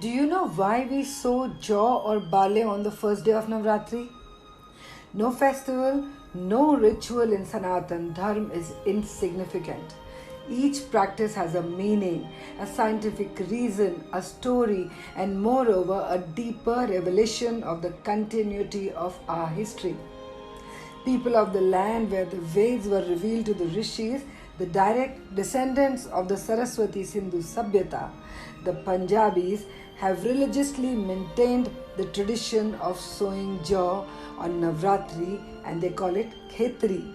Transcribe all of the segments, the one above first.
Do you know why we sow jaw or barley on the first day of Navratri? No festival, no ritual in Sanatan Dharma is insignificant. Each practice has a meaning, a scientific reason, a story, and moreover, a deeper revelation of the continuity of our history. People of the land where the Veds were revealed to the rishis, the direct descendants of the Saraswati Sindhu Sabhyata, the Punjabis, have religiously maintained the tradition of sowing jaw on Navratri, and they call it Khetri.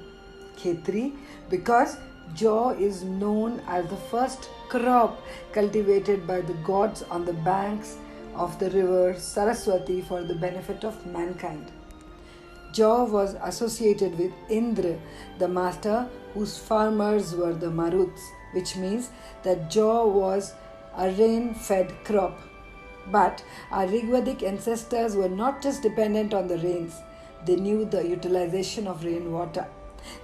Khetri because jaw is known as the first crop cultivated by the gods on the banks of the river Saraswati for the benefit of mankind. Jaw was associated with Indra, the master, whose farmers were the Maruts, which means that jaw was a rain-fed crop. But our Rigvedic ancestors were not just dependent on the rains, they knew the utilization of rainwater.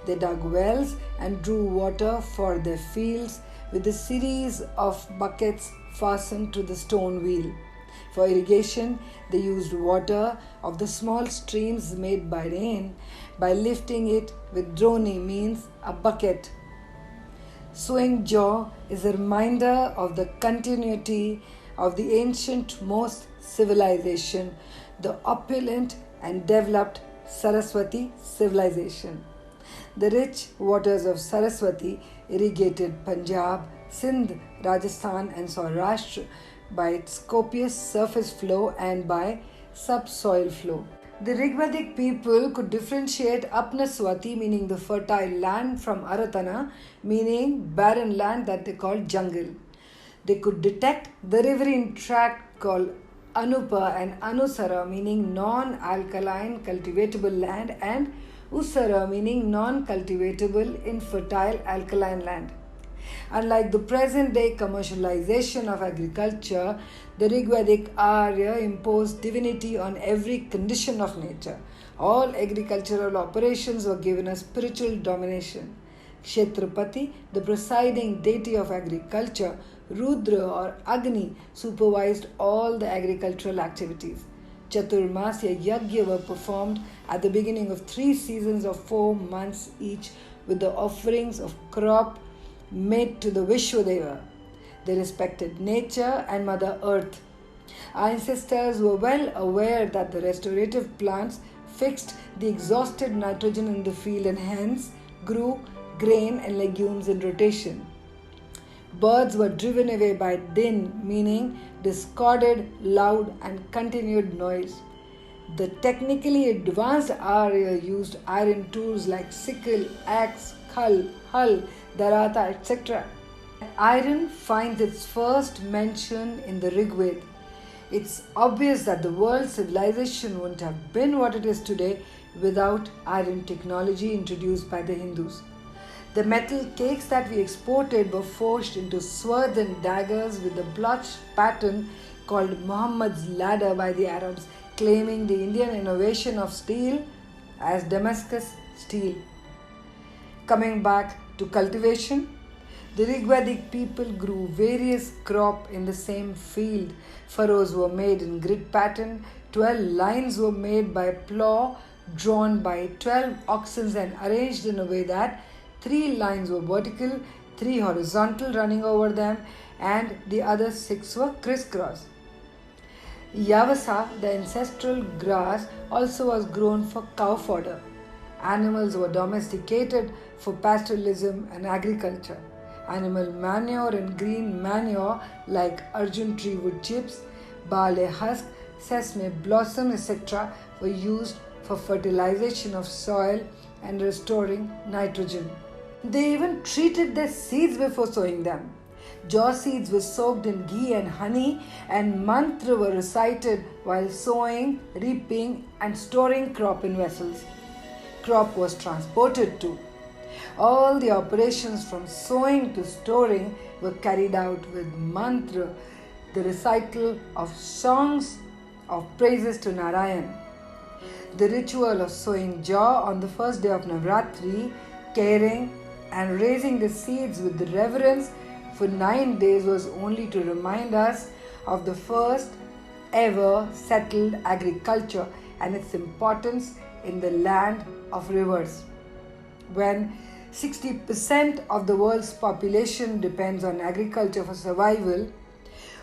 They dug wells and drew water for their fields with a series of buckets fastened to the stone wheel. For irrigation, they used water of the small streams made by rain by lifting it with droni, means a bucket. Sowing jaw is a reminder of the continuity of the ancient most civilization, the opulent and developed Saraswati civilization. The rich waters of Saraswati irrigated Punjab, Sindh, Rajasthan and Saurashtra by its copious surface flow and by subsoil flow. The Rigvedic people could differentiate Apnaswati, meaning the fertile land, from Aratana, meaning barren land that they called jungle. They could detect the riverine tract called Anupa and Anusara, meaning non-alkaline cultivatable land, and Usara, meaning non-cultivatable infertile alkaline land. Unlike the present-day commercialization of agriculture, the Rigvedic Arya imposed divinity on every condition of nature. All agricultural operations were given a spiritual domination. Kshetrapati, the presiding deity of agriculture, Rudra or Agni, supervised all the agricultural activities. Chaturmasya Yajna were performed at the beginning of 3 seasons of 4 months each, with the offerings of crop made to the Vishwadeva. They respected nature and Mother Earth. Our ancestors were well aware that the restorative plants fixed the exhausted nitrogen in the field and hence grew grain and legumes in rotation. Birds were driven away by din, meaning discorded, loud and continued noise. The technically advanced Arya used iron tools like sickle, axe, hull, darata, etc. Iron finds its first mention in the Rigveda. It's obvious that the world civilization wouldn't have been what it is today without iron technology introduced by the Hindus. The metal cakes that we exported were forged into swords and daggers with a blotched pattern called Muhammad's ladder by the Arabs, claiming the Indian innovation of steel as Damascus steel. Coming back to cultivation, the Rigvedic people grew various crops in the same field. Furrows were made in grid pattern, 12 lines were made by plough drawn by 12 oxen and arranged in a way that 3 lines were vertical, 3 horizontal running over them, and the other 6 were crisscross. Yavasa, the ancestral grass, also was grown for cow fodder. Animals were domesticated for pastoralism and agriculture. Animal manure and green manure like Arjun tree wood chips, barley husk, sesame blossom, etc. were used for fertilization of soil and restoring nitrogen. They even treated their seeds before sowing them. Jaw seeds were soaked in ghee and honey, and mantra were recited while sowing, reaping, and storing crop in vessels. Crop was transported too. All the operations from sowing to storing were carried out with mantra, the recital of songs of praises to Narayan. The ritual of sowing jaw on the first day of Navratri, caring and raising the seeds with reverence for 9 days was only to remind us of the first ever settled agriculture and its importance in the land of rivers. When 60% of the world's population depends on agriculture for survival,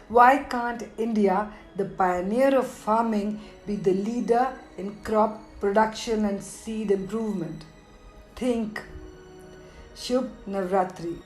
why can't India, the pioneer of farming, be the leader in crop production and seed improvement? Think. Chaitra Navratri.